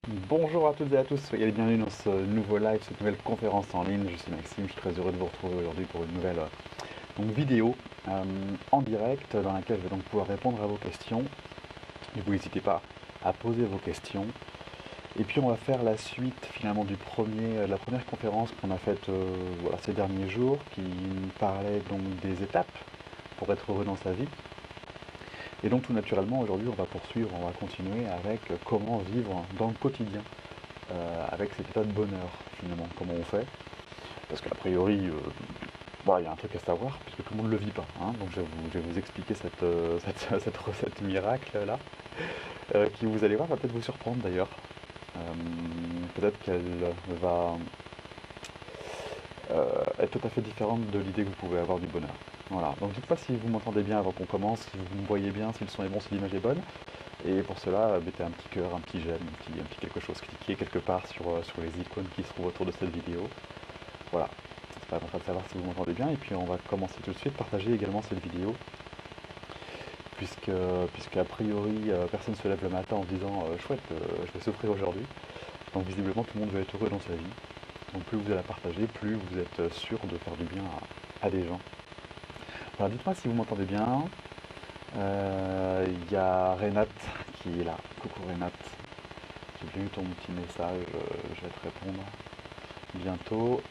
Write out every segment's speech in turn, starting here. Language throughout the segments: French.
Bonjour à toutes et à tous, soyez les bienvenus dans ce nouveau live, cette nouvelle conférence en ligne. Je suis Maxime, je suis très heureux de vous retrouver aujourd'hui pour une nouvelle vidéo en direct dans laquelle je vais donc pouvoir répondre à vos questions. Du coup, n'hésitez pas à poser vos questions. Et puis on va faire la suite finalement de la première conférence qu'on a faite ces derniers jours, qui parlait donc des étapes pour être heureux dans sa vie. Et donc tout naturellement, aujourd'hui, on va poursuivre, on va continuer avec comment vivre dans le quotidien, avec cet état de bonheur, finalement, comment on fait. Parce qu'a priori, il y a un truc à savoir, puisque tout le monde ne le vit pas. Hein. Donc je vais vous expliquer cette recette miracle-là, qui, vous allez voir, va peut-être vous surprendre d'ailleurs. Peut-être qu'elle va être tout à fait différente de l'idée que vous pouvez avoir du bonheur. Voilà, donc dites-moi si vous m'entendez bien avant qu'on commence, si vous me voyez bien, si le son est bon, si l'image est bonne. Et pour cela, mettez un petit cœur, un petit j'aime, un petit quelque chose, cliquez quelque part sur les icônes qui se trouvent autour de cette vidéo. Voilà, c'est pas grave de savoir si vous m'entendez bien. Et puis on va commencer tout de suite. Partagez également cette vidéo, puisque a priori, personne ne se lève le matin en se disant chouette, je vais souffrir aujourd'hui. Donc visiblement, tout le monde veut être heureux dans sa vie. Donc plus vous allez la partager, plus vous êtes sûr de faire du bien à des gens. Alors dites-moi si vous m'entendez bien. Il y a Renate qui est là. Coucou Renate. J'ai vu ton petit message, je vais te répondre bientôt.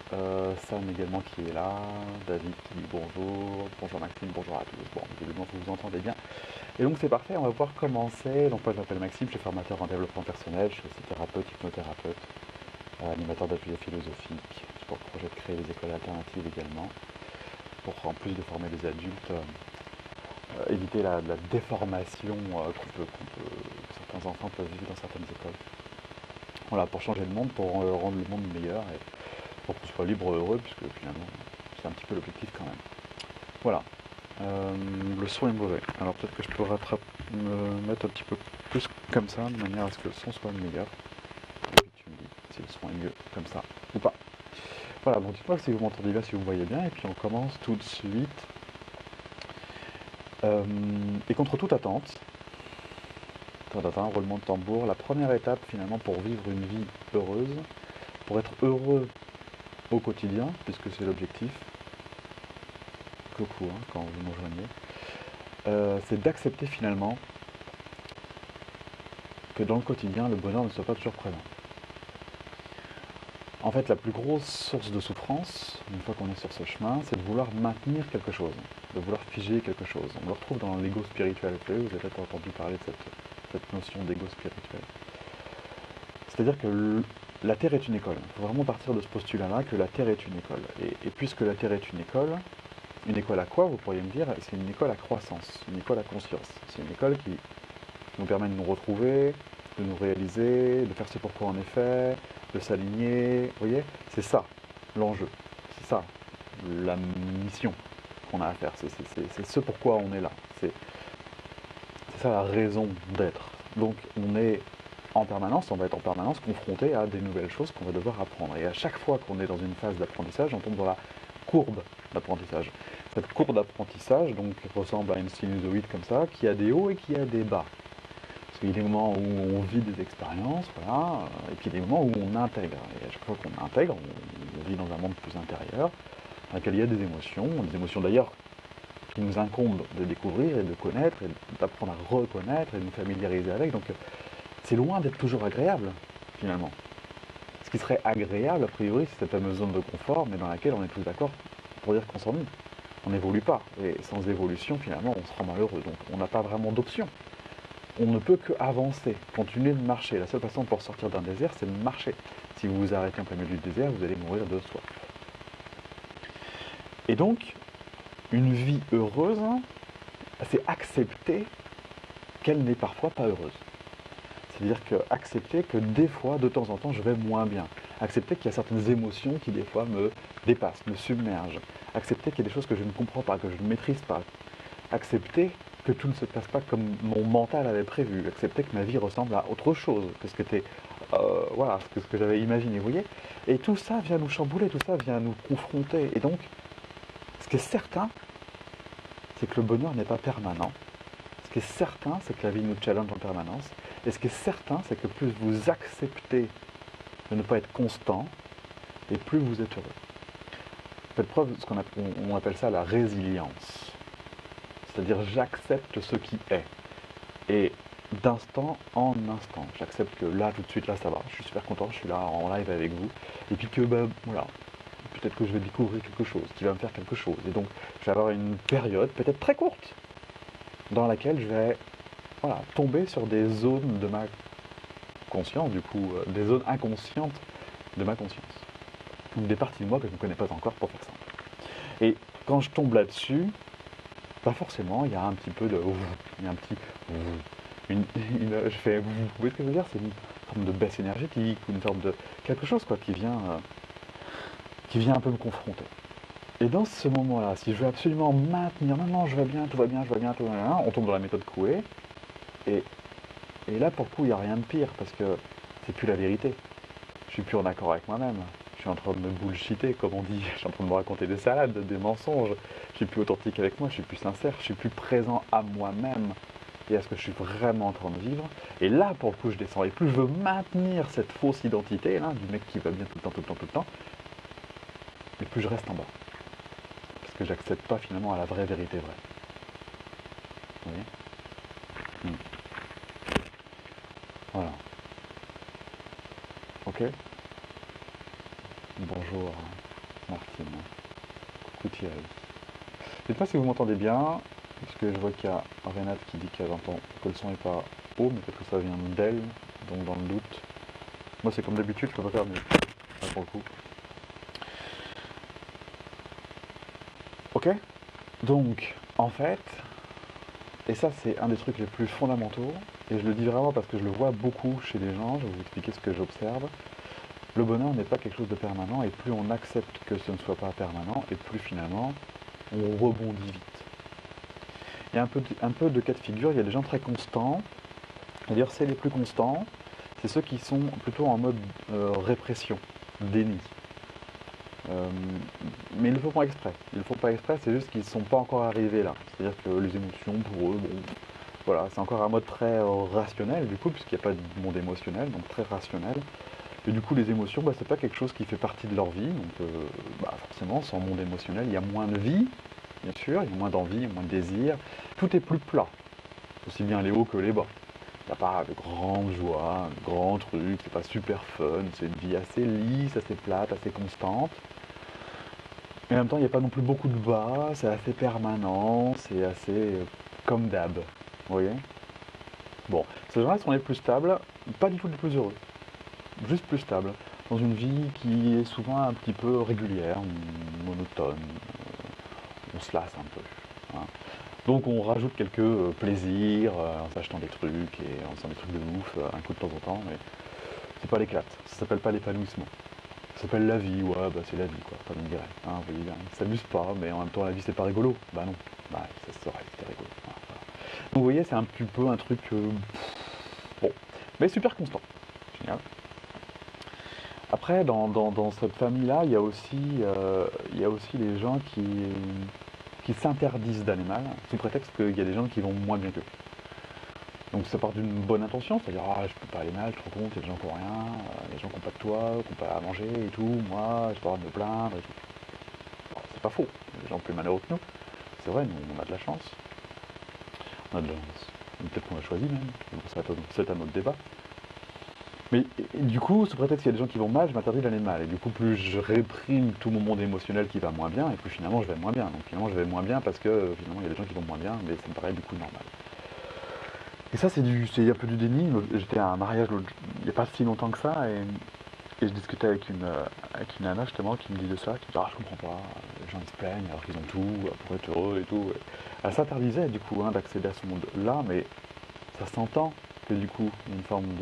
Sam également qui est là. David qui dit bonjour. Bonjour Maxime, bonjour à tous. Bon, visiblement vous vous entendez bien. Et donc c'est parfait, on va pouvoir commencer. Donc moi je m'appelle Maxime, je suis formateur en développement personnel, je suis aussi thérapeute, hypnothérapeute, animateur d'ateliers philosophiques. J'ai pour projet de créer des écoles alternatives également, pour en plus de former des adultes, éviter la déformation que certains enfants peuvent vivre dans certaines écoles. Voilà, pour changer le monde, pour rendre le monde meilleur et pour qu'on soit libre et heureux, puisque finalement c'est un petit peu l'objectif quand même. Voilà. Le son est mauvais, alors peut-être que je peux me mettre un petit peu plus comme ça, de manière à ce que le son soit meilleur. Et puis tu me dis si le son est mieux comme ça ou pas. Voilà, donc dites-moi si vous m'entendez bien, si vous me voyez bien, et puis on commence tout de suite. Et contre toute attente, roulement de tambour, la première étape finalement pour vivre une vie heureuse, pour être heureux au quotidien, puisque c'est l'objectif, coucou quand vous me rejoignez, c'est d'accepter finalement que dans le quotidien, le bonheur ne soit pas toujours présent. En fait, la plus grosse source de souffrance, une fois qu'on est sur ce chemin, c'est de vouloir maintenir quelque chose, de vouloir figer quelque chose. On le retrouve dans l'ego spirituel. Vous avez peut-être entendu parler de cette notion d'ego spirituel. C'est-à-dire que la Terre est une école. Il faut vraiment partir de ce postulat-là, que la Terre est une école. Et puisque la Terre est une école à quoi, vous pourriez me dire? C'est une école à croissance, une école à conscience. C'est une école qui nous permet de nous retrouver, de nous réaliser, de faire ce pourquoi on est fait, de s'aligner. Vous voyez? C'est ça l'enjeu. C'est ça la mission qu'on a à faire. C'est ce pourquoi on est là. C'est ça la raison d'être. Donc on est en permanence, on va être en permanence confronté à des nouvelles choses qu'on va devoir apprendre. Et à chaque fois qu'on est dans une phase d'apprentissage, on tombe dans la courbe d'apprentissage. Cette courbe d'apprentissage donc ressemble à une sinusoïde comme ça, qui a des hauts et qui a des bas. Parce qu'il y a des moments où on vit des expériences, voilà, et puis il y a des moments où on intègre. Et à chaque fois qu'on intègre, on vit dans un monde plus intérieur, dans lequel il y a des émotions d'ailleurs qui nous incombent de découvrir et de connaître, et d'apprendre à reconnaître et de nous familiariser avec. Donc c'est loin d'être toujours agréable, finalement. Ce qui serait agréable, a priori, c'est cette fameuse zone de confort, mais dans laquelle on est tous d'accord pour dire qu'on s'ennuie. On n'évolue pas. Et sans évolution, finalement, on sera malheureux. Donc on n'a pas vraiment d'option. On ne peut que avancer, continuer de marcher. La seule façon pour sortir d'un désert, c'est de marcher. Si vous vous arrêtez en plein milieu du désert, vous allez mourir de soif. Et donc, une vie heureuse, c'est accepter qu'elle n'est parfois pas heureuse. C'est-à-dire que accepter que des fois, de temps en temps, je vais moins bien. Accepter qu'il y a certaines émotions qui des fois me dépassent, me submergent. Accepter qu'il y a des choses que je ne comprends pas, que je ne maîtrise pas. Accepter que tout ne se passe pas comme mon mental avait prévu. Accepter que ma vie ressemble à autre chose que ce que j'avais imaginé, vous voyez. Et tout ça vient nous chambouler, tout ça vient nous confronter. Et donc, ce qui est certain, c'est que le bonheur n'est pas permanent. Ce qui est certain, c'est que la vie nous challenge en permanence. Et ce qui est certain, c'est que plus vous acceptez de ne pas être constant, et plus vous êtes heureux. Faites preuve de ce on appelle ça la résilience. C'est-à-dire j'accepte ce qui est. Et d'instant en instant, j'accepte que là, tout de suite, là, ça va. Je suis super content, je suis là en live avec vous. Et puis que, ben, voilà, peut-être que je vais découvrir quelque chose, qui va me faire quelque chose. Et donc, je vais avoir une période, peut-être très courte, dans laquelle je vais, voilà, tomber sur des zones de ma conscience, du coup, des zones inconscientes de ma conscience. Donc des parties de moi que je ne connais pas encore, pour faire simple. Et quand je tombe là-dessus, pas forcément, il y a un petit peu de... Il y a un petit... je fais... Vous voyez ce que je veux dire? C'est une forme de baisse énergétique, ou une forme de... quelque chose, quoi, qui vient un peu me confronter. Et dans ce moment-là, si je veux absolument maintenir... Non, non, je vais bien, tout va bien, je vais bien, tout va bien... On tombe dans la méthode Coué. Et là, pour le coup, il n'y a rien de pire, parce que c'est plus la vérité. Je suis plus en accord avec moi-même. Je suis en train de me bullshiter, comme on dit. Je suis en train de me raconter des salades, des mensonges. Je suis plus authentique avec moi, je suis plus sincère, je suis plus présent à moi-même et à ce que je suis vraiment en train de vivre. Et là, pour le coup, je descends. Et plus je veux maintenir cette fausse identité, là, du mec qui va bien tout le temps, tout le temps, tout le temps, et plus je reste en bas. Parce que j'accède pas finalement à la vraie vérité vraie. Vous voyez? Voilà. Ok? Bonjour, Martine. Coucou Thierry. Dites-moi si vous m'entendez bien, parce que je vois qu'il y a Renate qui dit qu'elle entend que le son n'est pas haut, mais peut-être que ça vient d'elle, donc dans le doute. Moi c'est comme d'habitude, je peux pas faire mieux, là, pour le coup. Ok? Donc, en fait, et ça c'est un des trucs les plus fondamentaux, et je le dis vraiment parce que je le vois beaucoup chez les gens, je vais vous expliquer ce que j'observe. Le bonheur n'est pas quelque chose de permanent, et plus on accepte que ce ne soit pas permanent, et plus finalement, on rebondit vite. Il y a un peu de cas de figure, il y a des gens très constants, c'est-à-dire c'est les plus constants, c'est ceux qui sont plutôt en mode répression, déni. Mais ils ne le font pas exprès. Ils le font pas exprès, c'est juste qu'ils ne sont pas encore arrivés là. C'est-à-dire que les émotions, pour eux, bon, voilà, c'est encore un mode très rationnel du coup, puisqu'il n'y a pas de monde émotionnel, donc très rationnel. Et du coup, les émotions, bah, c'est pas quelque chose qui fait partie de leur vie, donc forcément, sans monde émotionnel, il y a moins de vie, bien sûr, il y a moins d'envie, il y a moins de désir. Tout est plus plat, aussi bien les hauts que les bas. Il n'y a pas de grande joie, de grands trucs, c'est pas super fun, c'est une vie assez lisse, assez plate, assez constante. Mais en même temps, il n'y a pas non plus beaucoup de bas, c'est assez permanent, c'est assez comme d'hab. Vous voyez? Bon, ces gens-là sont les plus stables, pas du tout les plus heureux. Juste plus stables, dans une vie qui est souvent un petit peu régulière, monotone, on se lasse un peu. Hein. Donc on rajoute quelques plaisirs en s'achetant des trucs et en faisant des trucs de ouf un coup de temps en temps, mais c'est pas l'éclate, ça s'appelle pas l'épanouissement. Ça s'appelle la vie, ouais, bah c'est la vie quoi, comme on dirait. Hein, vous voyez bien, ils s'amusent pas, mais en même temps la vie c'est pas rigolo. Bah non, bah ça serait, c'était rigolo. Voilà. Donc vous voyez, c'est un petit peu un truc, bon, mais super constant. Génial. Après, dans cette famille-là, il y a aussi les gens qui s'interdisent d'aller mal, sous prétexte qu'il y a des gens qui vont moins bien qu'eux. Donc ça part d'une bonne intention, c'est-à-dire ah, je peux pas aller mal, je te rends compte, il y a des gens qui n'ont rien, il y a des gens qui n'ont pas de toit, qui n'ont pas à manger et tout, moi j'ai pas le droit de me plaindre et tout. Alors, c'est pas faux, il y a des gens plus malheureux que nous. C'est vrai, nous on a de la chance. On a de la chance. Peut-être qu'on l'a choisi même, c'est un autre débat. Mais et du coup, sous prétexte qu'il y a des gens qui vont mal, je m'interdis d'aller mal. Et du coup, plus je réprime tout mon monde émotionnel qui va moins bien, et plus finalement je vais moins bien. Donc finalement je vais moins bien parce que finalement il y a des gens qui vont moins bien, mais ça me paraît du coup normal. Et ça c'est un peu du déni. J'étais à un mariage il n'y a pas si longtemps que ça, et je discutais avec une nana justement qui me disait ça, qui me disait ah je comprends pas, les gens ils se plaignent alors qu'ils ont tout, pour être heureux et tout. Elle s'interdisait du coup d'accéder à ce monde-là, mais ça s'entend que du coup il y a une forme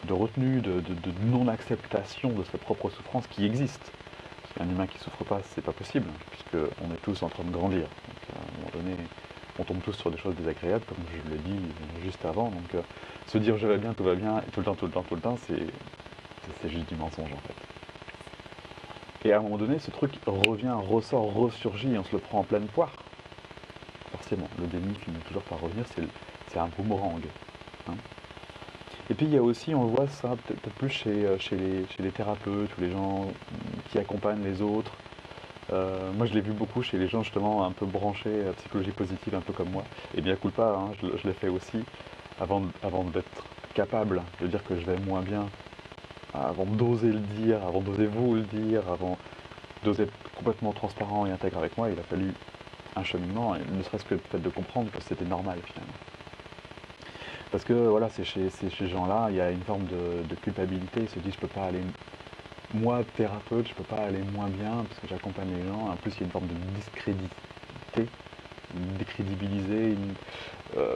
de retenue, de non-acceptation de sa propre souffrance qui existe. Parce qu'un humain qui souffre pas, c'est pas possible, puisqu'on est tous en train de grandir. Donc à un moment donné, on tombe tous sur des choses désagréables, comme je l'ai dit juste avant. Donc se dire je vais bien, tout va bien, et tout le temps, tout le temps, tout le temps, c'est juste du mensonge en fait. Et à un moment donné, ce truc revient, ressort, ressurgit, et on se le prend en pleine poire. Forcément, le déni finit toujours par revenir, c'est c'est un boomerang. Hein. Et puis il y a aussi, on le voit ça peut-être plus chez les thérapeutes ou les gens qui accompagnent les autres. Moi je l'ai vu beaucoup chez les gens justement un peu branchés à psychologie positive, un peu comme moi. Et bien culpa, hein, je l'ai fait aussi avant d'être capable de dire que je vais moins bien, avant d'oser le dire, avant d'oser vous le dire, avant d'oser être complètement transparent et intègre avec moi, il a fallu un cheminement, et ne serait-ce que le fait de comprendre que c'était normal finalement. Parce que voilà, c'est chez ces gens-là, il y a une forme de culpabilité, ils se disent je peux pas aller, moi thérapeute, je peux pas aller moins bien parce que j'accompagne les gens, en plus il y a une forme de discrédité, décrédibiliser, euh,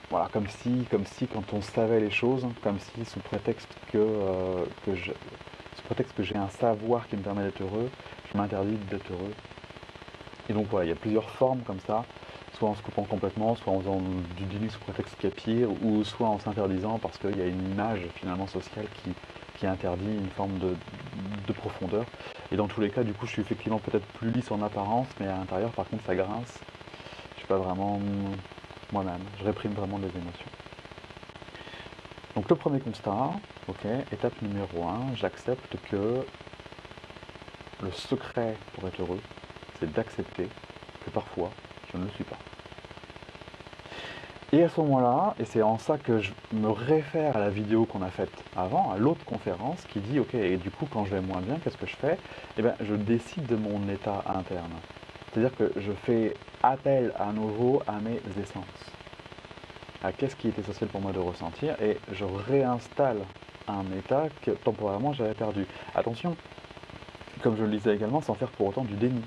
voilà, comme si quand on savait les choses, comme si sous prétexte sous prétexte que j'ai un savoir qui me permet d'être heureux, je m'interdis d'être heureux. Et donc voilà, il y a plusieurs formes comme ça, soit en se coupant complètement, soit en faisant du déni sous prétexte qu'il y a pire, ou soit en s'interdisant parce qu'il y a une image finalement sociale qui interdit une forme de profondeur. Et dans tous les cas, du coup, je suis effectivement peut-être plus lisse en apparence, mais à l'intérieur, par contre, ça grince. Je suis pas vraiment moi-même, je réprime vraiment les émotions. Donc le premier constat, ok, étape numéro 1, j'accepte que le secret pour être heureux, c'est d'accepter que parfois, je ne le suis pas. Et à ce moment-là, et c'est en ça que je me réfère à la vidéo qu'on a faite avant, à l'autre conférence, qui dit, ok, et du coup, quand je vais moins bien, qu'est-ce que je fais? Eh bien, je décide de mon état interne. C'est-à-dire que je fais appel à nouveau à mes essences, à qu'est-ce qui est essentiel pour moi de ressentir, et je réinstalle un état que temporairement j'avais perdu. Attention, comme je le disais également, sans faire pour autant du déni.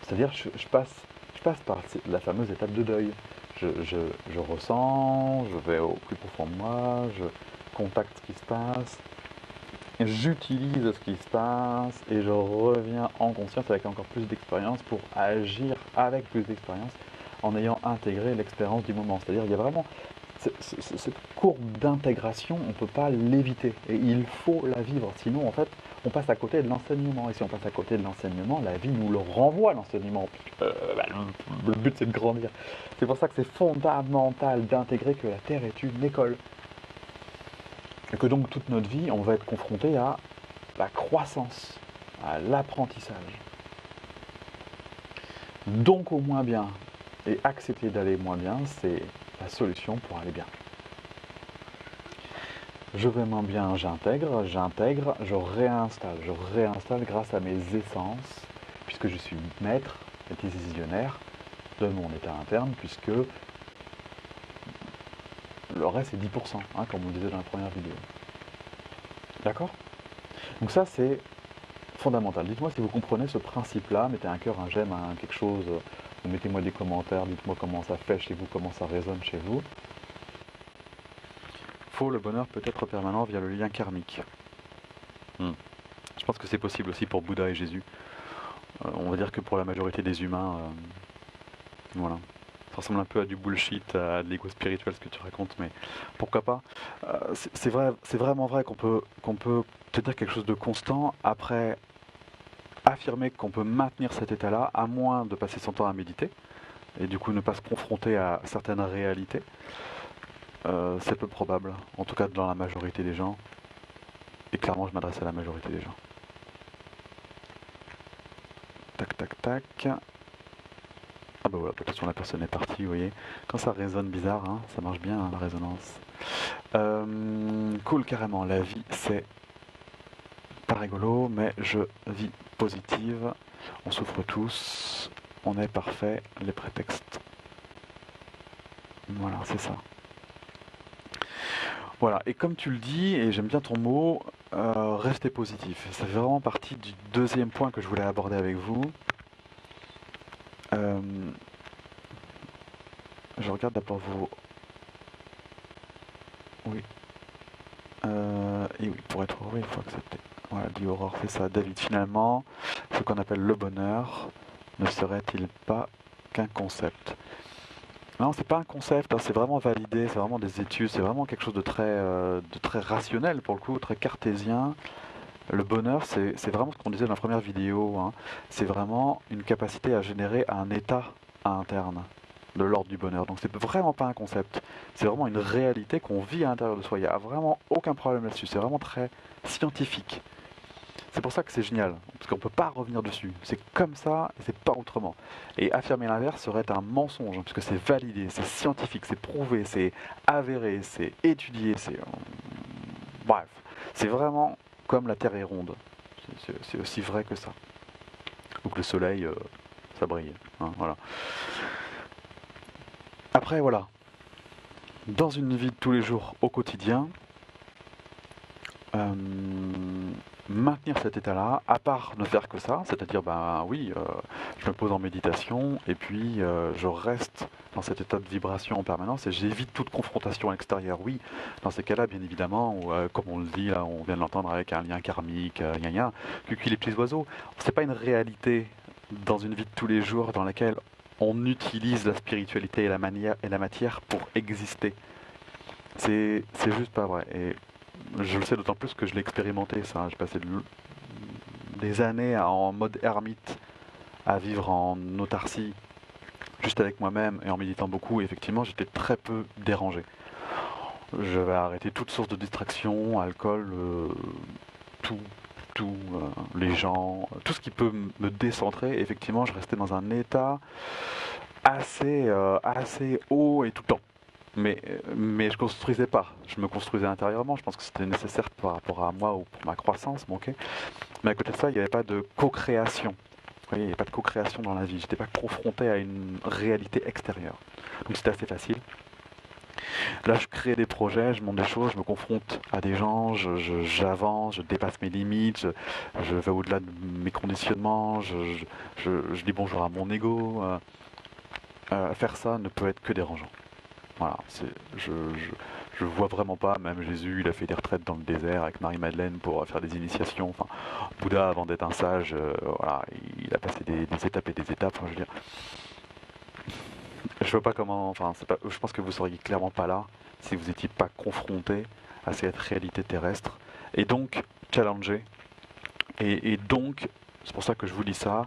C'est-à-dire, je passe par la fameuse étape de deuil. Je ressens, je vais au plus profond de moi, je contacte ce qui se passe, j'utilise ce qui se passe et je reviens en conscience avec encore plus d'expérience pour agir avec plus d'expérience en ayant intégré l'expérience du moment. C'est-à-dire, il y a vraiment cette courbe d'intégration, on ne peut pas l'éviter et il faut la vivre. Sinon, en fait, on passe à côté de l'enseignement. Et si on passe à côté de l'enseignement, la vie nous le renvoie, l'enseignement. Le but, c'est de grandir. C'est pour ça que c'est fondamental d'intégrer que la Terre est une école. Et que donc, toute notre vie, on va être confronté à la croissance, à l'apprentissage. Donc, au moins bien. Et accepter d'aller moins bien, c'est la solution pour aller bien. Je vais moins bien, j'intègre, je réinstalle grâce à mes essences, puisque je suis maître et décisionnaire de mon état interne, puisque le reste c'est 10%, hein, comme on disait dans la première vidéo. D'accord? Donc ça c'est fondamental. Dites-moi si vous comprenez ce principe-là, mettez un cœur, un j'aime, quelque chose, ou mettez-moi des commentaires, dites-moi comment ça fait chez vous, comment ça résonne chez vous. Le bonheur peut être permanent via le lien karmique. Je pense que c'est possible aussi pour Bouddha et Jésus. On va dire que pour la majorité des humains, voilà. Ça ressemble un peu à du bullshit, à de l'ego spirituel ce que tu racontes, mais pourquoi pas. C'est vrai, c'est vraiment vrai qu'on peut tenir quelque chose de constant, après affirmer qu'on peut maintenir cet état-là, à moins de passer son temps à méditer, et du coup ne pas se confronter à certaines réalités. C'est peu probable, en tout cas dans la majorité des gens, et clairement je m'adresse à la majorité des gens. Tac, tac, tac. Ah bah voilà, de toute façon la personne est partie, vous voyez. Quand ça résonne bizarre, hein, ça marche bien, hein, la résonance. Cool, carrément, la vie c'est pas rigolo, mais je vis positive. On souffre tous, on est parfait, les prétextes. Voilà, c'est ça. Voilà, et comme tu le dis, et j'aime bien ton mot, restez positif. Ça fait vraiment partie du deuxième point que je voulais aborder avec vous. Je regarde d'abord vos... Oui. Et oui, pour être heureux, il faut accepter. Voilà, dit Aurore, c'est ça. David, finalement, ce qu'on appelle le bonheur ne serait-il pas qu'un concept? Non, c'est pas un concept, hein, c'est vraiment validé, c'est vraiment des études, c'est vraiment quelque chose de très rationnel pour le coup, très cartésien. Le bonheur, c'est vraiment ce qu'on disait dans la première vidéo, hein. C'est vraiment une capacité à générer un état interne. de l'ordre du bonheur. Donc c'est vraiment pas un concept, c'est vraiment une réalité qu'on vit à l'intérieur de soi. Il n'y a vraiment aucun problème là-dessus, c'est vraiment très scientifique. C'est pour ça que c'est génial, parce qu'on ne peut pas revenir dessus. C'est comme ça, et c'est pas autrement. Et affirmer l'inverse serait un mensonge, hein, puisque c'est validé, c'est scientifique, c'est prouvé, c'est avéré, c'est étudié, c'est... Bref, c'est vraiment comme la Terre est ronde. C'est aussi vrai que ça. Ou que le soleil, ça brille. Hein, voilà. Après, voilà. Dans une vie de tous les jours, au quotidien, euh, maintenir cet état-là, à part ne faire que ça, c'est-à-dire, ben oui, je me pose en méditation et puis je reste dans cet état de vibration en permanence et j'évite toute confrontation à l'extérieur. Oui, dans ces cas-là, bien évidemment, où, comme on le dit, là, on vient de l'entendre avec un lien karmique, gna gna, cuicui les petits oiseaux, c'est pas une réalité dans une vie de tous les jours dans laquelle on utilise la spiritualité et la matière pour exister. C'est juste pas vrai. Et je le sais d'autant plus que je l'ai expérimenté, ça. J'ai passé des années en mode ermite à vivre en autarcie, juste avec moi-même et en méditant beaucoup. Et effectivement, j'étais très peu dérangé. Je vais arrêter toute source de distraction, alcool, tout, les gens, tout ce qui peut me décentrer. Effectivement, je restais dans un état assez haut et tout le temps. Mais je construisais pas. Je me construisais intérieurement. Je pense que c'était nécessaire par rapport à moi ou pour ma croissance, bon, ok. Mais à côté de ça, il n'y avait pas de co-création. Vous voyez, il n'y avait pas de co-création dans la vie. J'étais pas confronté à une réalité extérieure. Donc c'était assez facile. Là, je crée des projets, je monte des choses, je me confronte à des gens, j'avance, je dépasse mes limites, je vais au-delà de mes conditionnements, je dis bonjour à mon ego. Faire ça ne peut être que dérangeant. Voilà, je vois vraiment pas, même Jésus, il a fait des retraites dans le désert avec Marie-Madeleine pour faire des initiations. Enfin, Bouddha, avant d'être un sage, voilà, il a passé des étapes et des étapes. Enfin, je veux dire, je vois pas comment, enfin, c'est pas, je pense que vous seriez clairement pas là si vous n'étiez pas confronté à cette réalité terrestre. Et donc, challenger. Et donc, c'est pour ça que je vous dis ça,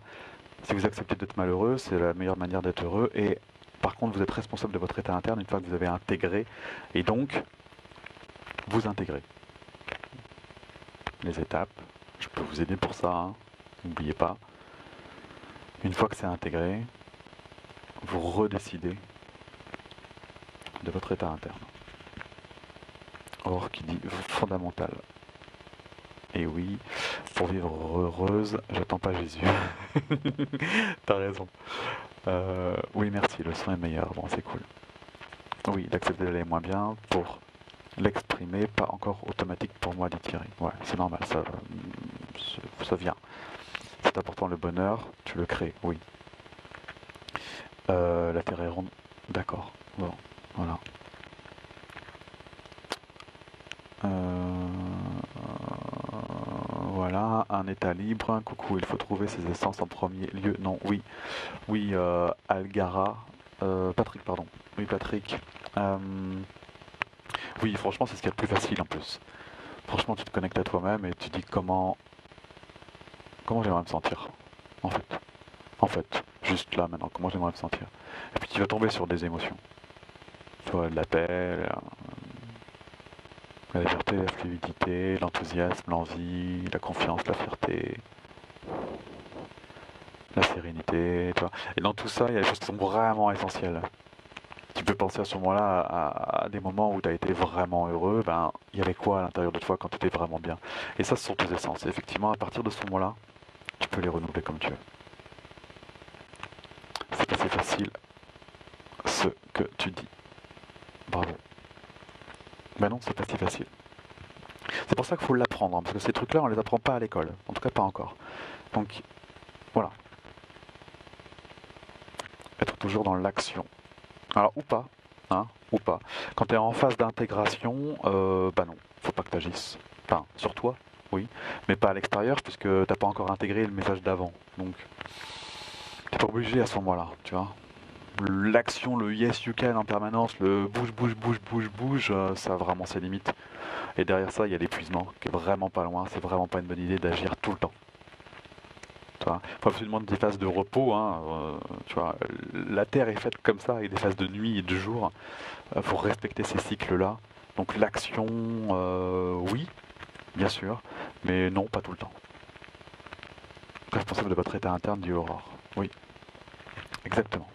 si vous acceptez d'être malheureux, c'est la meilleure manière d'être heureux. Et par contre, vous êtes responsable de votre état interne une fois que vous avez intégré. Et donc, vous intégrez les étapes. Je peux vous aider pour ça, hein. N'oubliez pas. Une fois que c'est intégré, vous redécidez de votre état interne. Or, qui dit fondamental. Et oui, pour vivre heureuse, j'attends pas Jésus. T'as raison. Oui, merci, le son est meilleur. Bon, c'est cool. Oui, d'accepter d'aller moins bien pour l'exprimer, pas encore automatique pour moi d'y tirer. Ouais, c'est normal, ça vient. C'est important le bonheur, tu le crées, oui. La Terre est ronde, d'accord. Bon, voilà. Voilà, un état libre. Coucou, il faut trouver ses essences en premier lieu. Non, oui, oui, Algara, Patrick, pardon. Oui, Patrick. Euh, oui, franchement, c'est ce qu'il y a de plus facile en plus. Franchement, tu te connectes à toi-même et tu dis comment j'aimerais me sentir, en fait. En fait, juste là maintenant, comment j'aimerais me sentir. Et puis tu vas tomber sur des émotions. Tu vois, de la paix, la légèreté, la fluidité, l'enthousiasme, l'envie, la confiance, la fierté, la sérénité, tu vois. Et dans tout ça, il y a des choses qui sont vraiment essentielles. Tu peux penser à ce moment-là à des moments où tu as été vraiment heureux, ben, il y avait quoi à l'intérieur de toi quand tu étais vraiment bien. Et ça, ce sont tes essences. Et effectivement, à partir de ce moment-là, tu peux les renouveler comme tu veux. C'est assez facile ce que tu dis. Bravo. Ben non, c'est pas si facile. C'est pour ça qu'il faut l'apprendre, hein, parce que ces trucs-là, on les apprend pas à l'école. En tout cas, pas encore. Donc, voilà. Être toujours dans l'action. Alors, ou pas, hein, ou pas. Quand tu es en phase d'intégration, bah non, faut pas que tu agisses. Enfin, sur toi, oui, mais pas à l'extérieur, puisque t'as pas encore intégré le message d'avant. Donc, t'es pas obligé à ce moment-là, tu vois. L'action, le yes you can en permanence, le bouge, bouge, bouge, bouge, bouge, ça a vraiment ses limites. Et derrière ça, il y a l'épuisement qui est vraiment pas loin. C'est vraiment pas une bonne idée d'agir tout le temps. Il faut absolument des phases de repos, hein, tu vois, la Terre est faite comme ça, avec des phases de nuit et de jour. Il faut respecter ces cycles-là. Donc l'action, oui, bien sûr, mais non, pas tout le temps. Responsable de votre état interne, dit Aurore. Oui, exactement.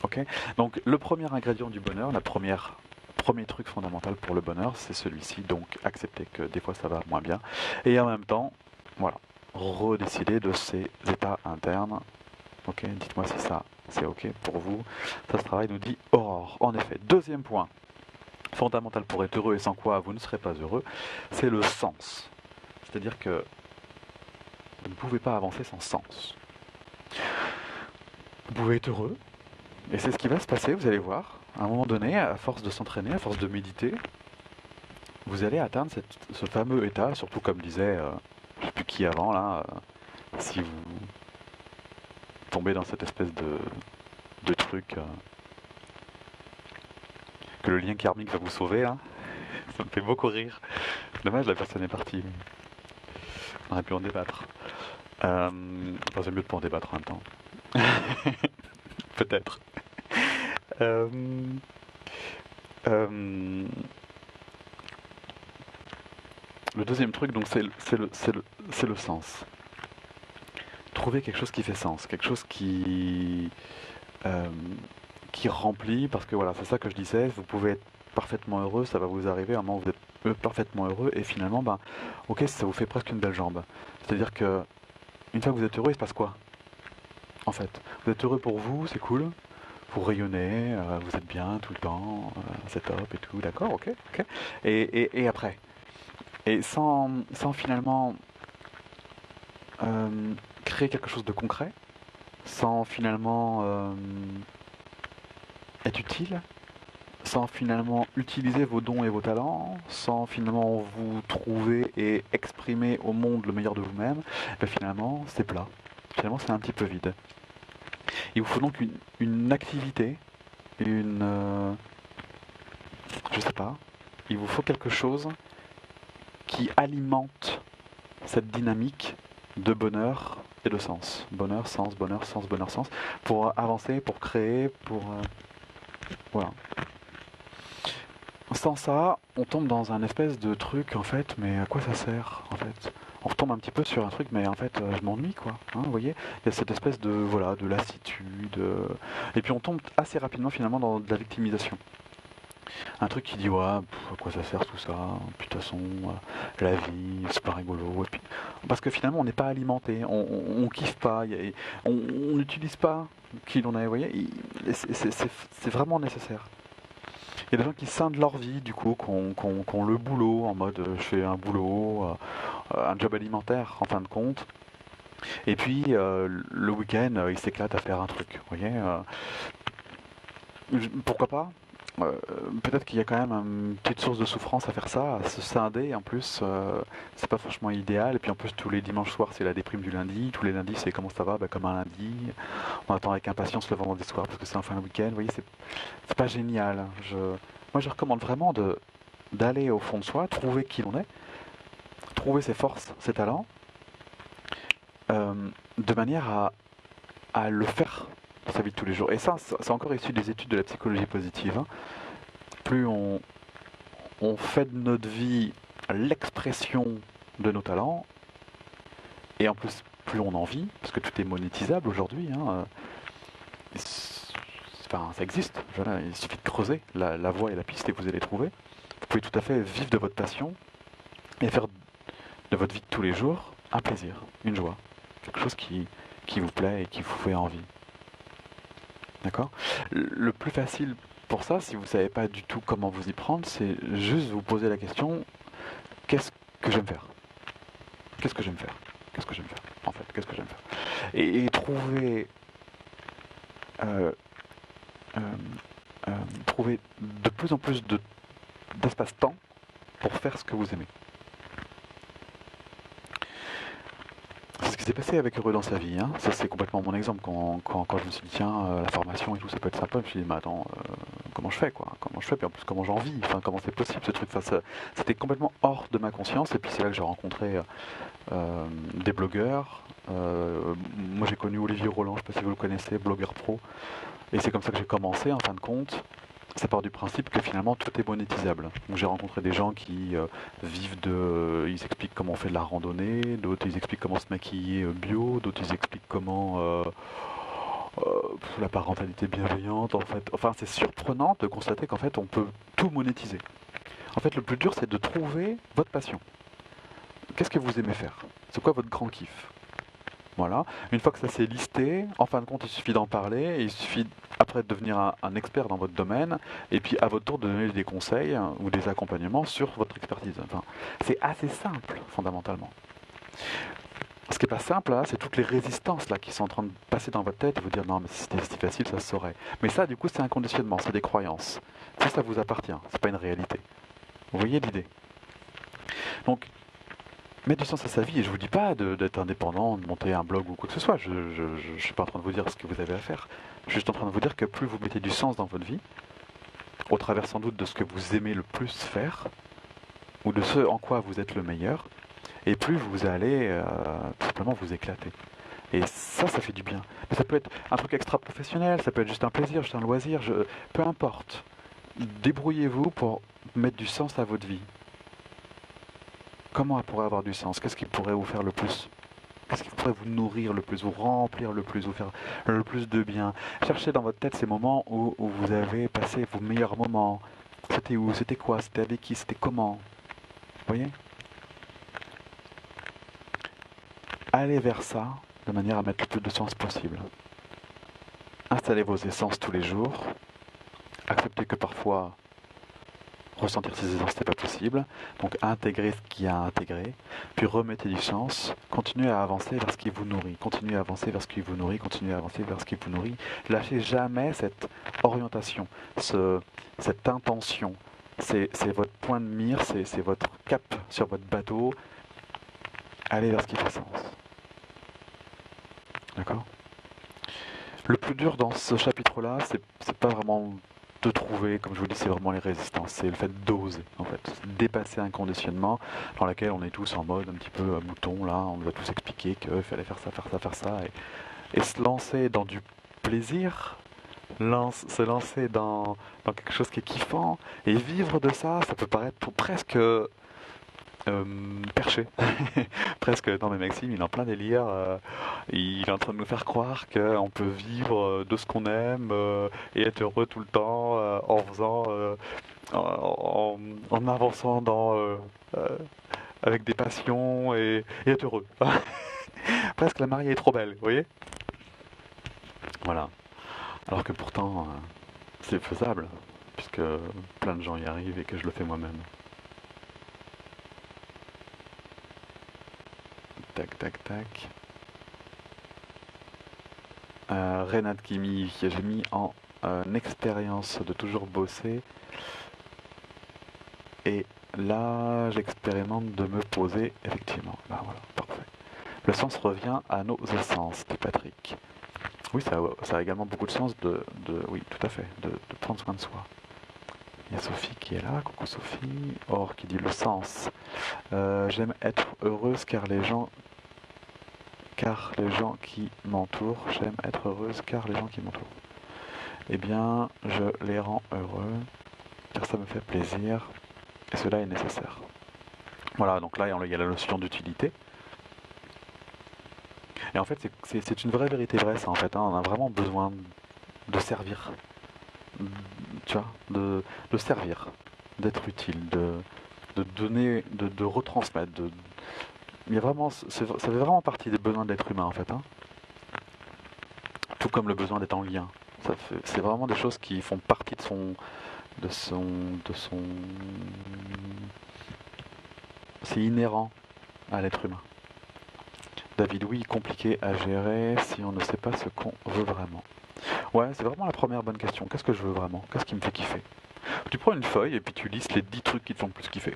Ok. Donc le premier ingrédient du bonheur, premier truc fondamental pour le bonheur, c'est celui-ci. Donc accepter que des fois ça va moins bien. Et en même temps, voilà, redécider de ces états internes. Ok, dites-moi si ça c'est ok pour vous. Ça se travaille, nous dit Aurore. En effet, deuxième point fondamental pour être heureux et sans quoi vous ne serez pas heureux, c'est le sens. C'est-à-dire que vous ne pouvez pas avancer sans sens. Vous pouvez être heureux, et c'est ce qui va se passer, vous allez voir. À un moment donné, à force de s'entraîner, à force de méditer, vous allez atteindre ce fameux état, surtout comme disait, je ne sais plus qui avant, là, si vous tombez dans cette espèce de truc, que le lien karmique va vous sauver, là, ça me fait beaucoup rire. Dommage, la personne est partie. On aurait pu en débattre. Enfin, c'est mieux de pas en débattre en même temps. Peut-être. Euh, euh, le deuxième truc, donc, c'est le sens. Trouver quelque chose qui fait sens, quelque chose qui remplit, parce que voilà, c'est ça que je disais, vous pouvez être parfaitement heureux, ça va vous arriver, à un moment où vous êtes parfaitement heureux, et finalement, ben, ok, ça vous fait presque une belle jambe. C'est-à-dire que, une fois que vous êtes heureux, il se passe quoi? En fait, vous êtes heureux pour vous, c'est cool, vous rayonnez, vous êtes bien tout le temps, c'est top et tout, d'accord, ok, ok. Et après, et sans finalement créer quelque chose de concret, sans finalement être utile, sans finalement utiliser vos dons et vos talents, sans finalement vous trouver et exprimer au monde le meilleur de vous-même, ben finalement c'est plat. Finalement c'est un petit peu vide. Il vous faut donc une activité, je sais pas, il vous faut quelque chose qui alimente cette dynamique de bonheur et de sens. Bonheur, sens, bonheur, sens, bonheur, sens, pour avancer, pour créer, pour... voilà. Sans ça, on tombe dans un espèce de truc, en fait, mais à quoi ça sert, en fait? On retombe un petit peu sur un truc, mais en fait, je m'ennuie, quoi. Hein, vous voyez? Il y a cette espèce de, voilà, de lassitude. Et puis on tombe assez rapidement, finalement, dans de la victimisation. Un truc qui dit, ouais, à quoi ça sert tout ça? Puis de toute façon, la vie, c'est pas rigolo. Et puis, parce que finalement, on n'est pas alimenté, on kiffe pas, on n'utilise pas qui l'on est, vous voyez? C'est vraiment nécessaire. Il y a des gens qui scindent leur vie, du coup, qui ont le boulot, en mode je fais un boulot, un job alimentaire, en fin de compte. Et puis, le week-end, ils s'éclatent à faire un truc, vous voyez? Pourquoi pas? Euh, Peut-être qu'il y a quand même une petite source de souffrance à faire ça, à se scinder. En plus, c'est pas franchement idéal. Et puis en plus, tous les dimanches soirs, c'est la déprime du lundi. Tous les lundis, c'est comment ça va? Bah, comme un lundi. On attend avec impatience le vendredi soir parce que c'est enfin le week-end. Vous voyez, c'est pas génial. Moi, je recommande vraiment d'aller au fond de soi, trouver qui l'on est, trouver ses forces, ses talents, euh, de manière à le faire dans sa vie de tous les jours. Et ça, c'est encore issu des études de la psychologie positive, hein. Plus on fait de notre vie l'expression de nos talents, et en plus, plus on en vit, parce que tout est monétisable aujourd'hui, hein, enfin, ça existe, voilà, il suffit de creuser la voie et la piste et vous allez trouver. Vous pouvez tout à fait vivre de votre passion et faire de votre vie de tous les jours un plaisir, une joie, quelque chose qui vous plaît et qui vous fait envie. D'accord? Le plus facile pour ça, si vous ne savez pas du tout comment vous y prendre, c'est juste vous poser la question, qu'est-ce que j'aime faire? Qu'est-ce que j'aime faire? Qu'est-ce que j'aime faire? En fait, qu'est-ce que j'aime faire? Et trouver, euh, euh, trouver de plus en plus d'espace-temps pour faire ce que vous aimez. C'est ce qui s'est passé avec Heureux dans sa vie, hein. Ça c'est complètement mon exemple quand je me suis dit tiens la formation et tout ça peut être sympa, je me suis dit mais attends comment je fais quoi, comment je fais, puis en plus comment j'en vis, enfin comment c'est possible ce truc, enfin, c'était complètement hors de ma conscience et puis c'est là que j'ai rencontré des blogueurs. Moi j'ai connu Olivier Roland, je ne sais pas si vous le connaissez, blogueur pro. Et c'est comme ça que j'ai commencé en fin de compte. Ça part du principe que finalement tout est monétisable. Donc j'ai rencontré des gens qui vivent de... Ils expliquent comment on fait de la randonnée, d'autres ils expliquent comment se maquiller bio, d'autres ils expliquent comment la parentalité bienveillante en fait. Enfin c'est surprenant de constater qu'en fait on peut tout monétiser. En fait le plus dur c'est de trouver votre passion. Qu'est-ce que vous aimez faire? C'est quoi votre grand kiff? Voilà. Une fois que ça s'est listé, en fin de compte, il suffit d'en parler, et il suffit après de devenir un expert dans votre domaine, et puis à votre tour de donner des conseils ou des accompagnements sur votre expertise. Enfin, c'est assez simple, fondamentalement. Ce qui n'est pas simple, là, c'est toutes les résistances là, qui sont en train de passer dans votre tête et vous dire non, mais si c'était si facile, ça se saurait. Mais ça, du coup, c'est un conditionnement, c'est des croyances. Ça vous appartient, c'est pas une réalité. Vous voyez l'idée? Donc, mettre du sens à sa vie, et je vous dis pas d'être indépendant, de monter un blog ou quoi que ce soit, je suis pas en train de vous dire ce que vous avez à faire, je suis juste en train de vous dire que plus vous mettez du sens dans votre vie, au travers sans doute de ce que vous aimez le plus faire, ou de ce en quoi vous êtes le meilleur, et plus vous allez tout simplement vous éclater. Et ça fait du bien. Mais ça peut être un truc extra-professionnel, ça peut être juste un plaisir, juste un loisir, peu importe. Débrouillez-vous pour mettre du sens à votre vie. Comment elle pourrait avoir du sens? Qu'est-ce qui pourrait vous faire le plus? Qu'est-ce qui pourrait vous nourrir le plus, vous remplir le plus, vous faire le plus de bien? Cherchez dans votre tête ces moments où vous avez passé vos meilleurs moments. C'était où? C'était quoi? C'était avec qui? C'était comment? Vous voyez? Allez vers ça de manière à mettre le plus de sens possible. Installez vos essences tous les jours. Acceptez que parfois ressentir ces essences n'est pas possible. Donc intégrer ce qu'il y a à intégrer. Puis remettez du sens. Continuez à avancer vers ce qui vous nourrit. Continuez à avancer vers ce qui vous nourrit. Continuez à avancer vers ce qui vous nourrit. Lâchez jamais cette orientation, cette intention. C'est votre point de mire, c'est votre cap sur votre bateau. Allez vers ce qui fait sens. D'accord? Le plus dur dans ce chapitre-là, c'est pas vraiment de trouver, comme je vous dis, c'est vraiment les résistances. C'est le fait d'oser, en fait. Dépasser un conditionnement dans lequel on est tous en mode un petit peu mouton, là. On nous a tous expliqué qu'il fallait faire ça, faire ça, faire ça. Et se lancer dans du plaisir, se lancer dans quelque chose qui est kiffant, et vivre de ça, ça peut paraître presque perché. Presque, non mais Maxime, il est en plein délire. Il est en train de nous faire croire qu'on peut vivre de ce qu'on aime et être heureux tout le temps en faisant, en avançant avec des passions et être heureux. Presque la mariée est trop belle, vous voyez? Voilà. Alors que pourtant, c'est faisable, puisque plein de gens y arrivent et que je le fais moi-même. Tac, tac, tac. Renat Kimi, j'ai mis en expérience de toujours bosser. Et là, j'expérimente de me poser, effectivement. Bah voilà, parfait. Le sens revient à nos essences, dit Patrick. Oui, ça a également beaucoup de sens oui, tout à fait, de prendre soin de soi. Il y a Sophie qui est là, coucou Sophie. Or qui dit le sens. J'aime être heureuse car les gens qui m'entourent. J'aime être heureuse car les gens qui m'entourent. Eh bien, je les rends heureux car ça me fait plaisir et cela est nécessaire. Voilà, donc là, il y a la notion d'utilité. Et en fait, c'est une vraie vérité vraie, ça, en fait. Hein. On a vraiment besoin de servir. Tu vois, de servir, d'être utile, de donner, de retransmettre. Il y a vraiment, ça fait vraiment partie des besoins de l'être humain, en fait. Hein. Tout comme le besoin d'être en lien. C'est vraiment des choses qui font partie de son, c'est inhérent à l'être humain. David, oui, compliqué à gérer si on ne sait pas ce qu'on veut vraiment. Ouais, c'est vraiment la première bonne question. Qu'est-ce que je veux vraiment? Qu'est-ce qui me fait kiffer? Tu prends une feuille et puis tu listes les 10 trucs qui te font le plus kiffer.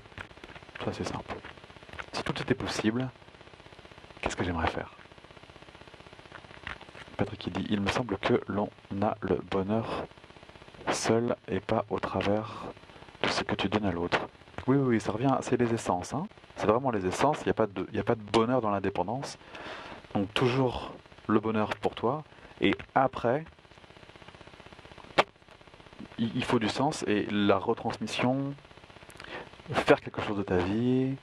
Ça, c'est simple. Si tout était possible, qu'est-ce que j'aimerais faire? Patrick, il dit, il me semble que l'on a le bonheur seul et pas au travers de ce que tu donnes à l'autre. Oui, oui, oui, ça revient, c'est les essences, hein. C'est vraiment les essences, il y a pas de bonheur dans l'indépendance. Donc toujours le bonheur pour toi. Et après, il faut du sens et la retransmission, faire quelque chose de ta vie,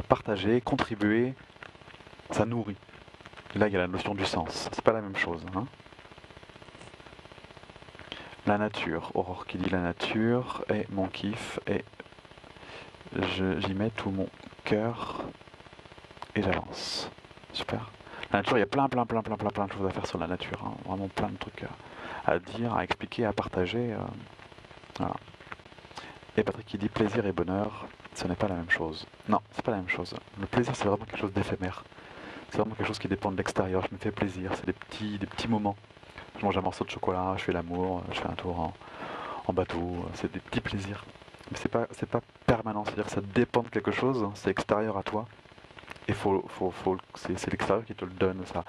partager, contribuer, ça nourrit. Et là, il y a la notion du sens. C'est pas la même chose, hein. La nature, Aurore qui dit la nature est mon kiff et j'y mets tout mon cœur et j'avance. Super. La nature, il y a plein de choses à faire sur la nature, hein. Vraiment plein de trucs à dire, à expliquer, à partager. Voilà. Et Patrick qui dit plaisir et bonheur, ce n'est pas la même chose. Non, c'est pas la même chose. Le plaisir, c'est vraiment quelque chose d'éphémère. C'est vraiment quelque chose qui dépend de l'extérieur. Je me fais plaisir, c'est des petits moments. Je mange un morceau de chocolat, je fais l'amour, je fais un tour en bateau. C'est des petits plaisirs. Mais c'est pas permanent, c'est-à-dire que ça dépend de quelque chose, c'est extérieur à toi. Et c'est l'extérieur qui te le donne, ça.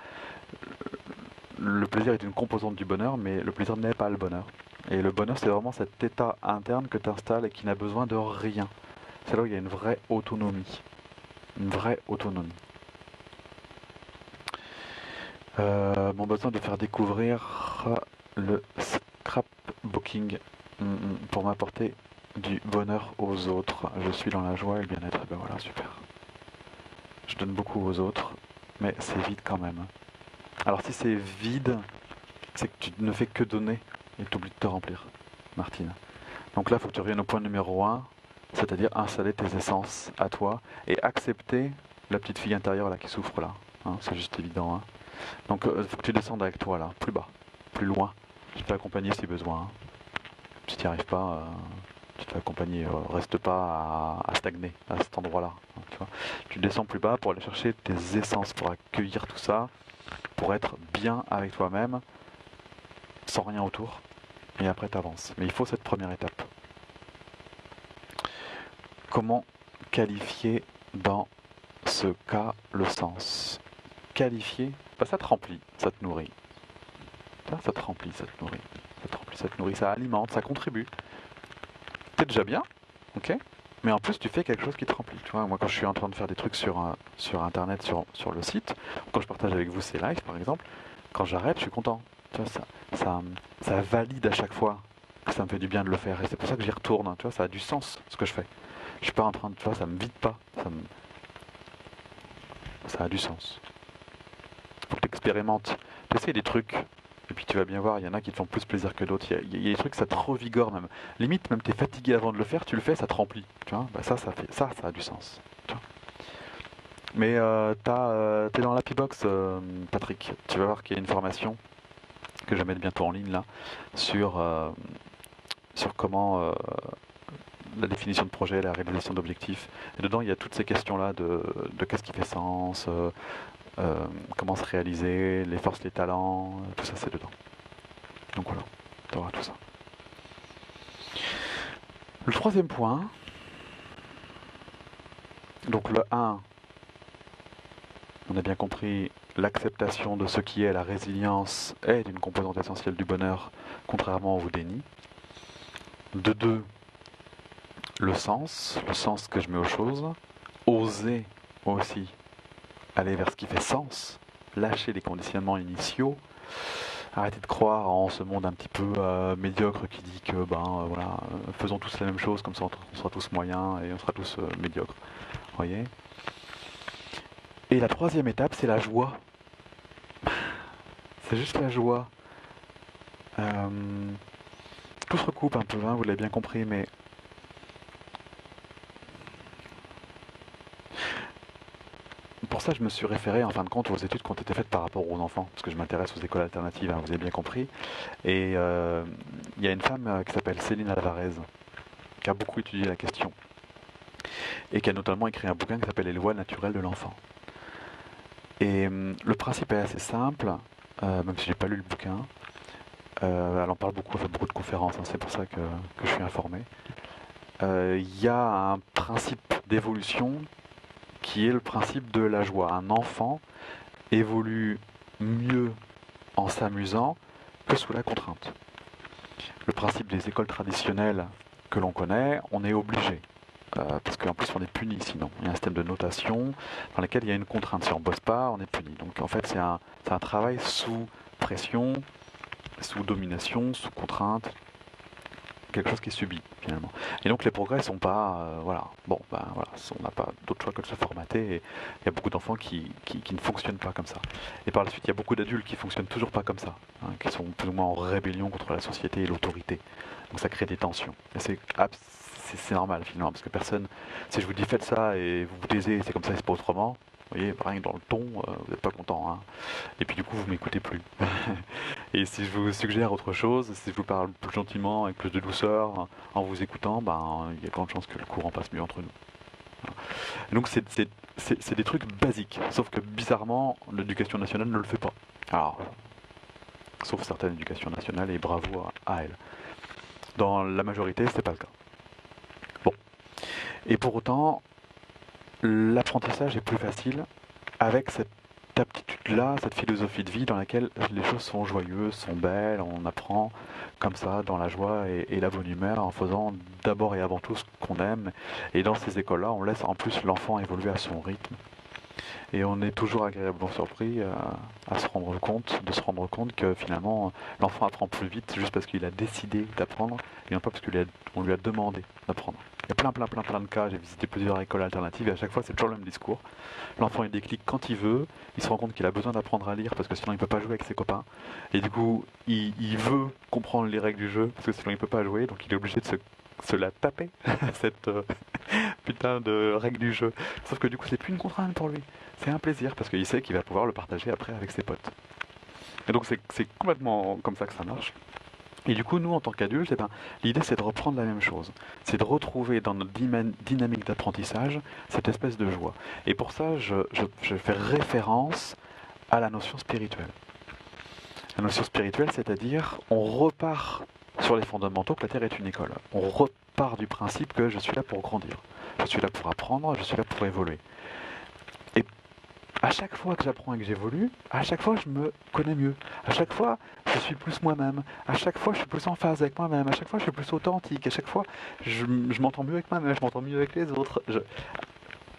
Le plaisir est une composante du bonheur, mais le plaisir n'est pas le bonheur. Et le bonheur, c'est vraiment cet état interne que tu installes et qui n'a besoin de rien. C'est là où il y a une vraie autonomie. Une vraie autonomie. Mon besoin de faire découvrir le scrapbooking pour m'apporter du bonheur aux autres. Je suis dans la joie et le bien-être. Ben voilà, super. Je donne beaucoup aux autres, mais c'est vide quand même. Alors si c'est vide, c'est que tu ne fais que donner et tu oublies de te remplir, Martine. Donc là, il faut que tu reviennes au point numéro un, c'est-à-dire installer tes essences à toi et accepter la petite fille intérieure là qui souffre là. Hein, c'est juste évident. Hein. Donc il faut que tu descendes avec toi là, plus bas, plus loin. Je te fais accompagner si besoin. Hein. Si tu n'y arrives pas, tu te fais accompagner. Reste pas à stagner à cet endroit-là. Hein, tu descends plus bas pour aller chercher tes essences, pour accueillir tout ça, pour être bien avec toi-même, sans rien autour. Et après tu avances. Mais il faut cette première étape. Comment qualifier dans ce cas le sens? Qualifier, bah, ça te remplit, ça te nourrit. Ça te remplit, ça te nourrit. Ça te remplit, ça te nourrit, ça alimente, ça contribue. T'es déjà bien, ok? Mais en plus, tu fais quelque chose qui te remplit. Tu vois, moi, quand je suis en train de faire des trucs sur Internet, sur le site, quand je partage avec vous ces lives, par exemple, quand j'arrête, je suis content. Tu vois, ça valide à chaque fois que ça me fait du bien de le faire. Et c'est pour ça que j'y retourne. Tu vois, ça a du sens, ce que je fais. Je suis pas en train de... Tu vois, ça me vide pas. Ça a du sens. Faut que tu expérimentes. Tu essaies des trucs. Et puis tu vas bien voir, il y en a qui te font plus plaisir que d'autres. Il y a des trucs, ça te revigore même. Limite, même t'es fatigué avant de le faire, tu le fais, ça te remplit. Tu vois, bah ça a du sens. Tu vois. Mais t'es dans l'Happy Box, Patrick. Tu vas voir qu'il y a une formation que je vais mettre bientôt en ligne là sur comment la définition de projet, la réalisation d'objectifs. Et dedans, il y a toutes ces questions-là de qu'est-ce qui fait sens, comment se réaliser, les forces, les talents, tout ça c'est dedans. Donc voilà, tu auras tout ça. Le troisième point, donc le 1, on a bien compris, l'acceptation de ce qui est, la résilience est une composante essentielle du bonheur, contrairement au déni. De 2, le sens que je mets aux choses, oser aussi aller vers ce qui fait sens, lâcher les conditionnements initiaux, arrêter de croire en ce monde un petit peu médiocre qui dit que voilà, faisons tous la même chose, comme ça on sera tous moyens et on sera tous médiocres. Vous voyez? Et la troisième étape, c'est la joie. C'est juste la joie. Tout se recoupe un peu, hein, vous l'avez bien compris, mais pour ça, je me suis référé en fin de compte aux études qui ont été faites par rapport aux enfants, parce que je m'intéresse aux écoles alternatives, hein, vous avez bien compris. Et il y a une femme qui s'appelle Céline Alvarez, qui a beaucoup étudié la question, et qui a notamment écrit un bouquin qui s'appelle Les lois naturelles de l'enfant. Et le principe est assez simple, même si j'ai pas lu le bouquin. Elle en parle beaucoup, elle fait beaucoup de conférences, hein, c'est pour ça que je suis informé. Il y a un principe d'évolution qui est le principe de la joie. Un enfant évolue mieux en s'amusant que sous la contrainte. Le principe des écoles traditionnelles que l'on connaît, on est obligé. parce qu'en plus on est puni sinon. Il y a un système de notation dans lequel il y a une contrainte. Si on ne bosse pas, on est puni. Donc en fait c'est un travail sous pression, sous domination, sous contrainte, quelque chose qui est subi finalement. Et donc les progrès sont pas, voilà, bon, ben voilà, on n'a pas d'autre choix que de se formater. Et il y a beaucoup d'enfants qui ne fonctionnent pas comme ça. Et par la suite, il y a beaucoup d'adultes qui fonctionnent toujours pas comme ça, hein, qui sont plus ou moins en rébellion contre la société et l'autorité. Donc ça crée des tensions. Et c'est normal finalement, parce que personne, si je vous dis faites ça et vous vous taisez, c'est comme ça et c'est pas autrement. Vous voyez, rien que dans le ton, vous n'êtes pas content, hein. Et puis du coup, vous m'écoutez plus. Et si je vous suggère autre chose, si je vous parle plus gentiment, avec plus de douceur, en vous écoutant, ben, il y a grande chance que le courant passe mieux entre nous. Et donc c'est des trucs basiques, sauf que bizarrement, l'éducation nationale ne le fait pas. Alors, sauf certaines éducations nationales, et bravo à elle. Dans la majorité, c'est pas le cas. Bon. Et pour autant, l'apprentissage est plus facile avec cette aptitude-là, cette philosophie de vie dans laquelle les choses sont joyeuses, sont belles, on apprend comme ça dans la joie et la bonne humeur en faisant d'abord et avant tout ce qu'on aime. Et dans ces écoles-là, on laisse en plus l'enfant évoluer à son rythme. Et on est toujours agréablement surpris à se rendre compte, de se rendre compte que finalement l'enfant apprend plus vite juste parce qu'il a décidé d'apprendre et non pas parce qu'on lui a demandé d'apprendre. Il y a plein de cas, j'ai visité plusieurs écoles alternatives et à chaque fois c'est toujours le même discours. L'enfant il déclic quand il veut, il se rend compte qu'il a besoin d'apprendre à lire parce que sinon il ne peut pas jouer avec ses copains. Et du coup il veut comprendre les règles du jeu parce que sinon il ne peut pas jouer, donc il est obligé de se la taper, cette putain de règle du jeu. Sauf que du coup c'est plus une contrainte pour lui, c'est un plaisir parce qu'il sait qu'il va pouvoir le partager après avec ses potes. Et donc c'est complètement comme ça que ça marche. Et du coup, nous, en tant qu'adultes, eh ben, l'idée, c'est de reprendre la même chose. C'est de retrouver dans notre dynamique d'apprentissage cette espèce de joie. Et pour ça, je fais référence à la notion spirituelle. La notion spirituelle, c'est-à-dire, on repart sur les fondamentaux que la Terre est une école. On repart du principe que je suis là pour grandir. Je suis là pour apprendre, je suis là pour évoluer. Et à chaque fois que j'apprends et que j'évolue, à chaque fois je me connais mieux. À chaque fois, je suis plus moi-même. À chaque fois, je suis plus en phase avec moi-même. À chaque fois, je suis plus authentique. À chaque fois, je m'entends mieux avec moi-même, je m'entends mieux avec les autres.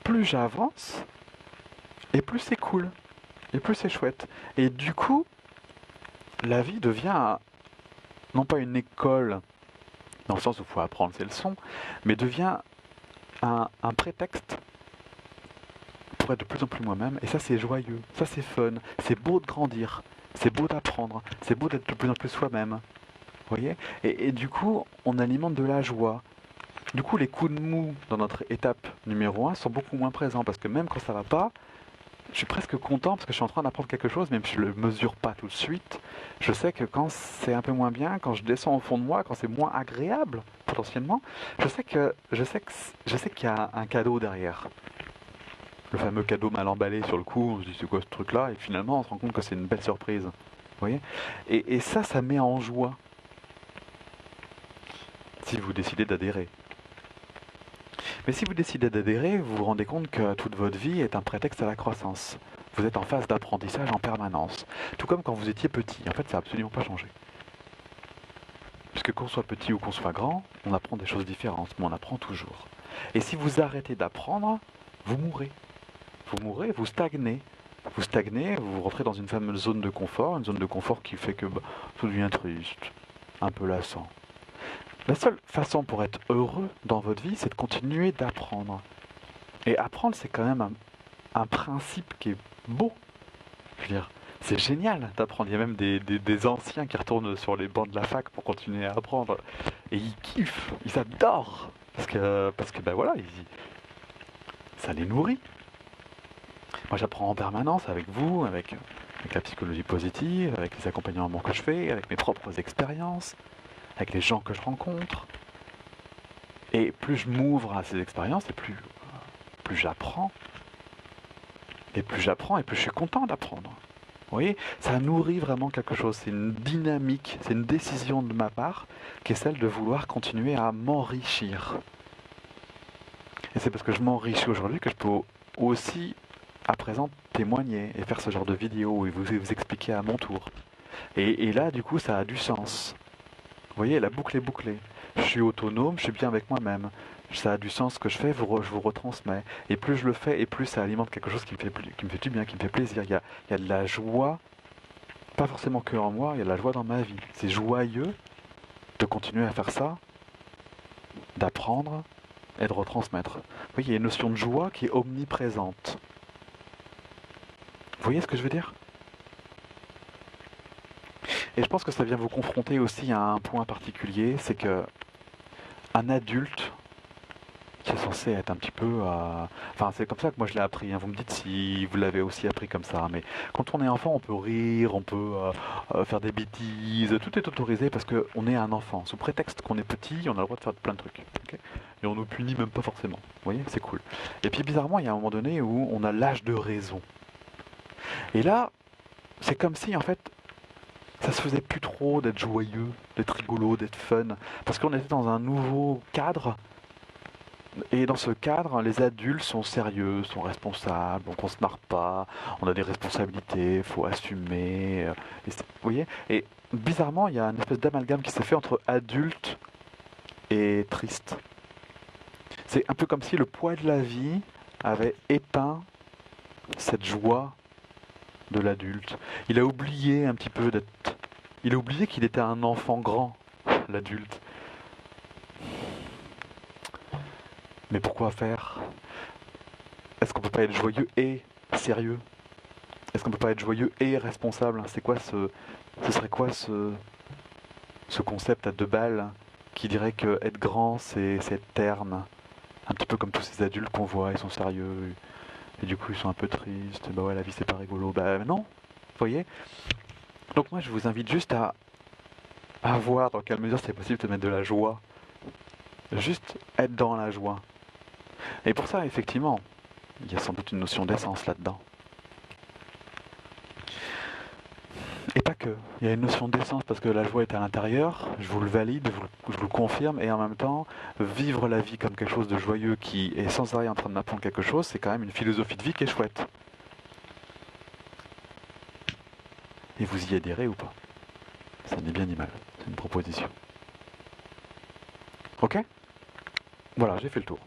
Plus j'avance, et plus c'est cool. Et plus c'est chouette. Et du coup, la vie devient non pas une école, dans le sens où il faut apprendre ses leçons, mais devient un prétexte pour être de plus en plus moi-même, et ça c'est joyeux, ça c'est fun, c'est beau de grandir, c'est beau d'apprendre, c'est beau d'être de plus en plus soi-même, vous voyez, et du coup, on alimente de la joie. Du coup, les coups de mou dans notre étape numéro 1 sont beaucoup moins présents, parce que même quand ça va pas, je suis presque content parce que je suis en train d'apprendre quelque chose, même si je le mesure pas tout de suite. Je sais que quand c'est un peu moins bien, quand je descends au fond de moi, quand c'est moins agréable, potentiellement, je sais qu'il y a un cadeau derrière. Le fameux cadeau mal emballé sur le coup, on se dit c'est quoi ce truc-là, et finalement on se rend compte que c'est une belle surprise. Vous voyez, et ça met en joie si vous décidez d'adhérer. Mais si vous décidez d'adhérer, vous vous rendez compte que toute votre vie est un prétexte à la croissance. Vous êtes en phase d'apprentissage en permanence. Tout comme quand vous étiez petit. En fait, ça n'a absolument pas changé. Puisque qu'on soit petit ou qu'on soit grand, on apprend des choses différentes, mais on apprend toujours. Et si vous arrêtez d'apprendre, vous mourrez. Vous mourrez, vous stagnez. Vous stagnez, vous rentrez dans une fameuse zone de confort, une zone de confort qui fait que tout devient triste, un peu lassant. La seule façon pour être heureux dans votre vie, c'est de continuer d'apprendre. Et apprendre, c'est quand même un principe qui est beau. Je veux dire, c'est génial d'apprendre. Il y a même des anciens qui retournent sur les bancs de la fac pour continuer à apprendre. Et ils kiffent, ils adorent. Parce que ben voilà, ça les nourrit. Moi, j'apprends en permanence avec vous, avec la psychologie positive, avec les accompagnements que je fais, avec mes propres expériences, avec les gens que je rencontre. Et plus je m'ouvre à ces expériences, et plus j'apprends. Et plus j'apprends, et plus je suis content d'apprendre. Vous voyez, ça nourrit vraiment quelque chose. C'est une dynamique, c'est une décision de ma part qui est celle de vouloir continuer à m'enrichir. Et c'est parce que je m'enrichis aujourd'hui que je peux aussi, à présent, témoigner et faire ce genre de vidéo et vous expliquer à mon tour. Et là, du coup, ça a du sens. Vous voyez, la boucle est bouclée. Je suis autonome, je suis bien avec moi-même. ça a du sens ce que je fais, je vous retransmets. Et plus je le fais, et plus ça alimente quelque chose qui me fait du bien, qui me fait plaisir. Il y a de la joie, pas forcément que en moi, il y a de la joie dans ma vie. C'est joyeux de continuer à faire ça, d'apprendre et de retransmettre. Vous voyez, il y a une notion de joie qui est omniprésente. Vous voyez ce que je veux dire? Et je pense que ça vient vous confronter aussi à un point particulier, c'est que un adulte qui est censé être un petit peu... Enfin, c'est comme ça que moi je l'ai appris, hein. Vous me dites si vous l'avez aussi appris comme ça. Mais quand on est enfant, on peut rire, on peut faire des bêtises, tout est autorisé parce qu'on est un enfant. Sous prétexte qu'on est petit, on a le droit de faire plein de trucs. Okay, et on nous punit même pas forcément. Vous voyez, c'est cool. Et puis bizarrement, il y a un moment donné où on a l'âge de raison. Et là, c'est comme si en fait, ça se faisait plus trop d'être joyeux, d'être rigolo, d'être fun. Parce qu'on était dans un nouveau cadre. Et dans ce cadre, les adultes sont sérieux, sont responsables, donc on se marre pas, on a des responsabilités, il faut assumer. Vous voyez? Et bizarrement, il y a une espèce d'amalgame qui s'est fait entre adulte et triste. C'est un peu comme si le poids de la vie avait éteint cette joie de l'adulte. Il a oublié un petit peu d'être... Il a oublié qu'il était un enfant grand, l'adulte. Mais pourquoi faire? Est-ce qu'on peut pas être joyeux et sérieux? Est-ce qu'on peut pas être joyeux et responsable? C'est quoi ce serait quoi ce concept à deux balles qui dirait que être grand c'est être terne? Un petit peu comme tous ces adultes qu'on voit, ils sont sérieux et du coup ils sont un peu tristes. Bah ouais, la vie c'est pas rigolo. Bah non, vous voyez? Donc moi je vous invite juste à voir dans quelle mesure c'est possible de mettre de la joie. Juste être dans la joie. Et pour ça, effectivement, il y a sans doute une notion d'essence là-dedans. Et pas que. Il y a une notion d'essence parce que la joie est à l'intérieur, je vous le valide, je vous le confirme, et en même temps, vivre la vie comme quelque chose de joyeux qui est sans arrêt en train de m'apprendre quelque chose, c'est quand même une philosophie de vie qui est chouette. Et vous y adhérez ou pas? Ça n'est bien ni mal, c'est une proposition. Ok? Voilà, j'ai fait le tour.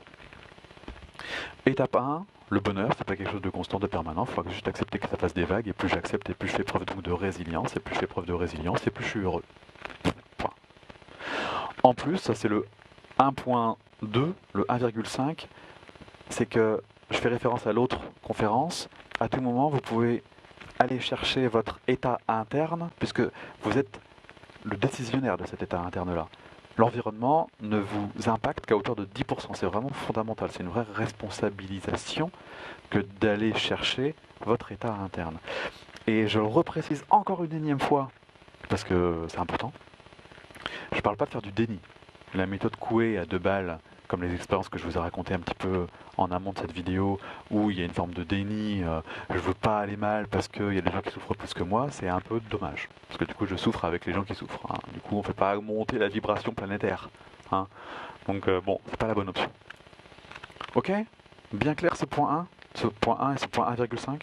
Étape 1, le bonheur, c'est pas quelque chose de constant, de permanent, il faut juste accepter que ça fasse des vagues, et plus j'accepte, et plus je fais preuve donc de résilience, et plus je fais preuve de résilience, et plus je suis heureux. Point. En plus, ça c'est le 1.2, le 1,5, c'est que je fais référence à l'autre conférence, à tout moment vous pouvez aller chercher votre état interne, puisque vous êtes le décisionnaire de cet état interne-là. L'environnement ne vous impacte qu'à hauteur de 10%. C'est vraiment fondamental. C'est une vraie responsabilisation que d'aller chercher votre état interne. Et je le reprécise encore une énième fois, parce que c'est important. Je ne parle pas de faire du déni. La méthode Coué à deux balles, comme les expériences que je vous ai racontées un petit peu en amont de cette vidéo, où il y a une forme de déni, je veux pas aller mal parce qu'il y a des gens qui souffrent plus que moi, c'est un peu dommage. Parce que du coup je souffre avec les gens qui souffrent. Hein. Du coup on ne fait pas monter la vibration planétaire. Hein. Donc bon, c'est pas la bonne option. Ok? Bien clair ce point 1 et ce point 1,5?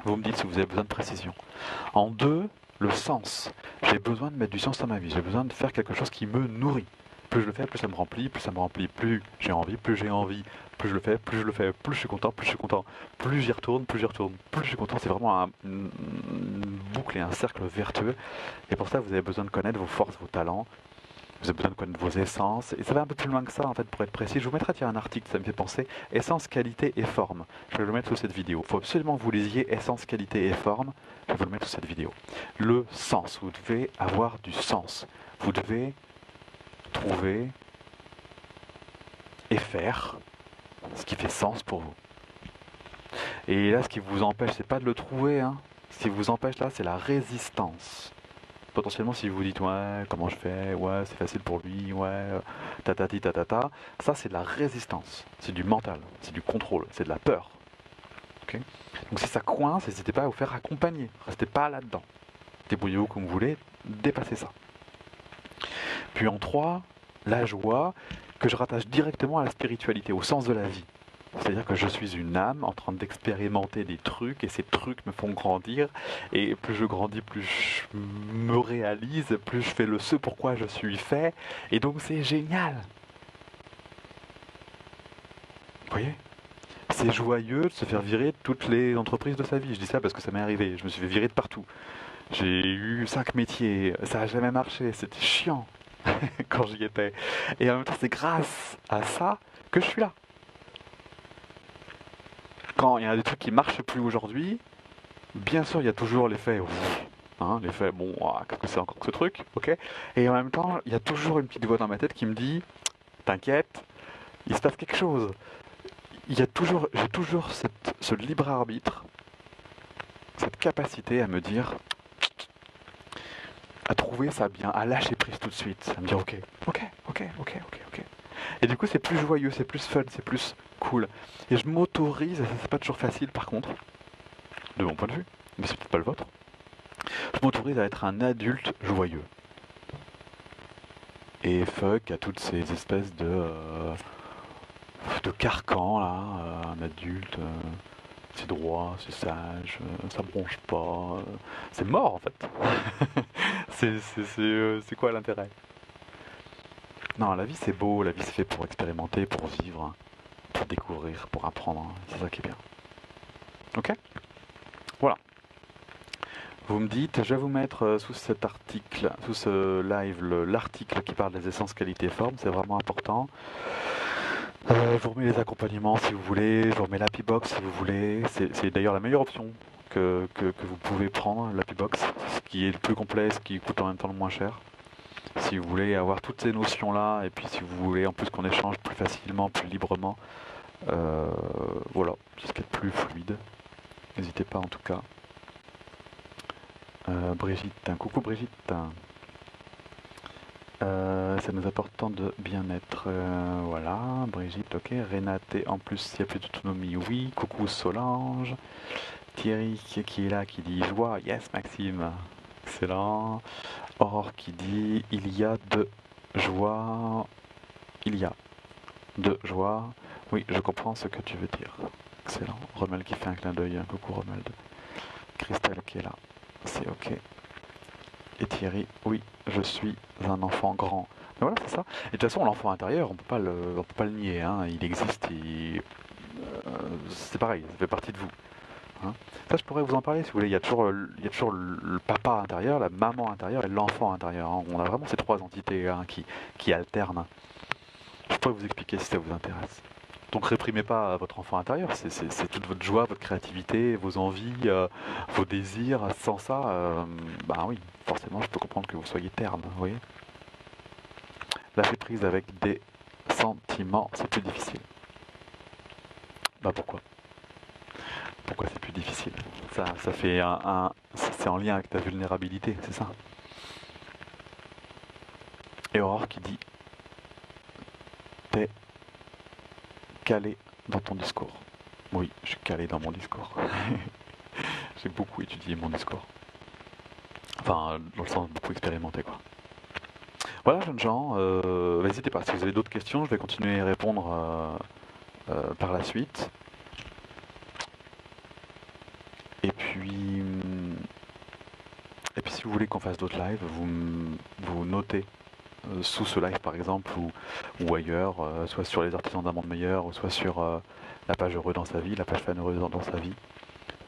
Vous me dites si vous avez besoin de précision. En 2, le sens. J'ai besoin de mettre du sens dans ma vie, j'ai besoin de faire quelque chose qui me nourrit. Plus je le fais, plus ça me remplit, plus ça me remplit, plus j'ai envie, plus je le fais, plus je le fais, plus je suis content, plus j'y retourne, plus je suis content. C'est vraiment une boucle et un cercle vertueux. Et pour ça, vous avez besoin de connaître vos forces, vos talents, vous avez besoin de connaître vos essences. Et ça va un peu plus loin que ça, en fait, pour être précis. Je vous mettrai un article, ça me fait penser, essence, qualité et forme. Je vais le mettre sous cette vidéo. Il faut absolument que vous lisiez essence, qualité et forme. Je vais vous le mettre sous cette vidéo. Le sens, vous devez avoir du sens. Vous devez trouver et faire ce qui fait sens pour vous. Et là, ce qui vous empêche, c'est pas de le trouver, hein. Ce qui vous empêche là, c'est la résistance. Potentiellement, si vous vous dites ouais, comment je fais, ouais, c'est facile pour lui, ouais, tatati tatata, ça c'est de la résistance, c'est du mental, c'est du contrôle, c'est de la peur. Okay, donc si ça coince, n'hésitez pas à vous faire accompagner, restez pas là-dedans. Débrouillez-vous comme vous voulez, dépassez ça. Puis en 3, la joie, que je rattache directement à la spiritualité, au sens de la vie. C'est-à-dire que je suis une âme en train d'expérimenter des trucs et ces trucs me font grandir et plus je grandis, plus je me réalise, plus je fais le ce pourquoi je suis fait et donc c'est génial. voyez? C'est joyeux de se faire virer de toutes les entreprises de sa vie. Je dis ça parce que ça m'est arrivé. Je me suis fait virer de partout. J'ai eu 5 métiers. Ça n'a jamais marché. C'était chiant quand j'y étais. Et en même temps, c'est grâce à ça que je suis là. Quand il y a des trucs qui marchent plus aujourd'hui, bien sûr, il y a toujours l'effet. Hein, l'effet, bon, qu'est-ce que c'est encore que ce truc? Ok. Et en même temps, il y a toujours une petite voix dans ma tête qui me dit, t'inquiète, il se passe quelque chose. J'ai toujours ce libre arbitre, cette capacité à me dire, à trouver ça bien, à lâcher prise tout de suite, à me dire ok. Et du coup c'est plus joyeux, c'est plus fun, c'est plus cool. Et je m'autorise, et ça c'est pas toujours facile par contre, de mon point de vue, mais c'est peut-être pas le vôtre, je m'autorise à être un adulte joyeux. Et fuck à toutes ces espèces de carcans là, un adulte, c'est droit, c'est sage, ça bronche pas, c'est mort en fait. C'est quoi l'intérêt? Non, la vie c'est beau, la vie c'est fait pour expérimenter, pour vivre, pour découvrir, pour apprendre, c'est ça qui est bien. Ok? Voilà. Vous me dites, je vais vous mettre sous cet article, sous ce live, l'article qui parle des essences qualité forme, c'est vraiment important. Je vous remets les accompagnements si vous voulez, je vous remets l'Happy Box si vous voulez. C'est d'ailleurs la meilleure option que vous pouvez prendre, l'Happy Box, ce qui est le plus complet, ce qui coûte en même temps le moins cher. Si vous voulez avoir toutes ces notions-là, et puis si vous voulez en plus qu'on échange plus facilement, plus librement, voilà, c'est ce qui est le plus fluide. N'hésitez pas en tout cas. Brigitte, coucou Brigitte. Ça nous apporte tant de bien-être. Voilà, Brigitte, ok. Renate, en plus, il y a plus d'autonomie, oui. Coucou Solange. Thierry qui est là, qui dit joie. Yes, Maxime. Excellent. Aurore qui dit il y a de joie. Il y a de joie. Oui, je comprends ce que tu veux dire. Excellent. Romuald qui fait un clin d'œil. Coucou Romuald. Christelle qui est là. C'est ok. Et Thierry, oui, je suis un enfant grand. Mais voilà, c'est ça. Et de toute façon, l'enfant intérieur, on peut pas le nier. Hein. Il existe. C'est pareil, ça fait partie de vous. Hein. Ça, je pourrais vous en parler si vous voulez. Il y a toujours le papa intérieur, la maman intérieure et l'enfant intérieur. Hein. On a vraiment ces trois entités hein, qui alternent. Je pourrais vous expliquer si ça vous intéresse. Donc réprimez pas votre enfant intérieur, c'est toute votre joie, votre créativité, vos envies, vos désirs. Sans ça, bah oui, forcément je peux comprendre que vous soyez terne, vous voyez. Lâcher prise avec des sentiments, c'est plus difficile. Bah pourquoi? Pourquoi c'est plus difficile? Ça fait c'est en lien avec ta vulnérabilité, c'est ça. Et Aurore qui dit t'es calé dans ton discours. Oui, je suis calé dans mon discours. J'ai beaucoup étudié mon discours. Enfin, dans le sens beaucoup expérimenté, quoi. Voilà, jeunes gens, n'hésitez pas. Si vous avez d'autres questions, je vais continuer à y répondre par la suite. Et puis si vous voulez qu'on fasse d'autres lives, vous notez sous ce live par exemple ou ailleurs, soit sur les artisans d'un monde meilleur, ou soit sur la page heureux dans sa vie, la page fan heureuse dans sa vie.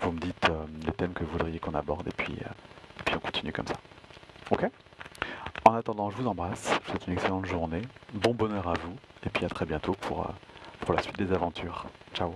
Vous me dites les thèmes que vous voudriez qu'on aborde et puis on continue comme ça. Ok? En attendant, je vous embrasse, je vous souhaite une excellente journée, bon bonheur à vous, et puis à très bientôt pour la suite des aventures. Ciao!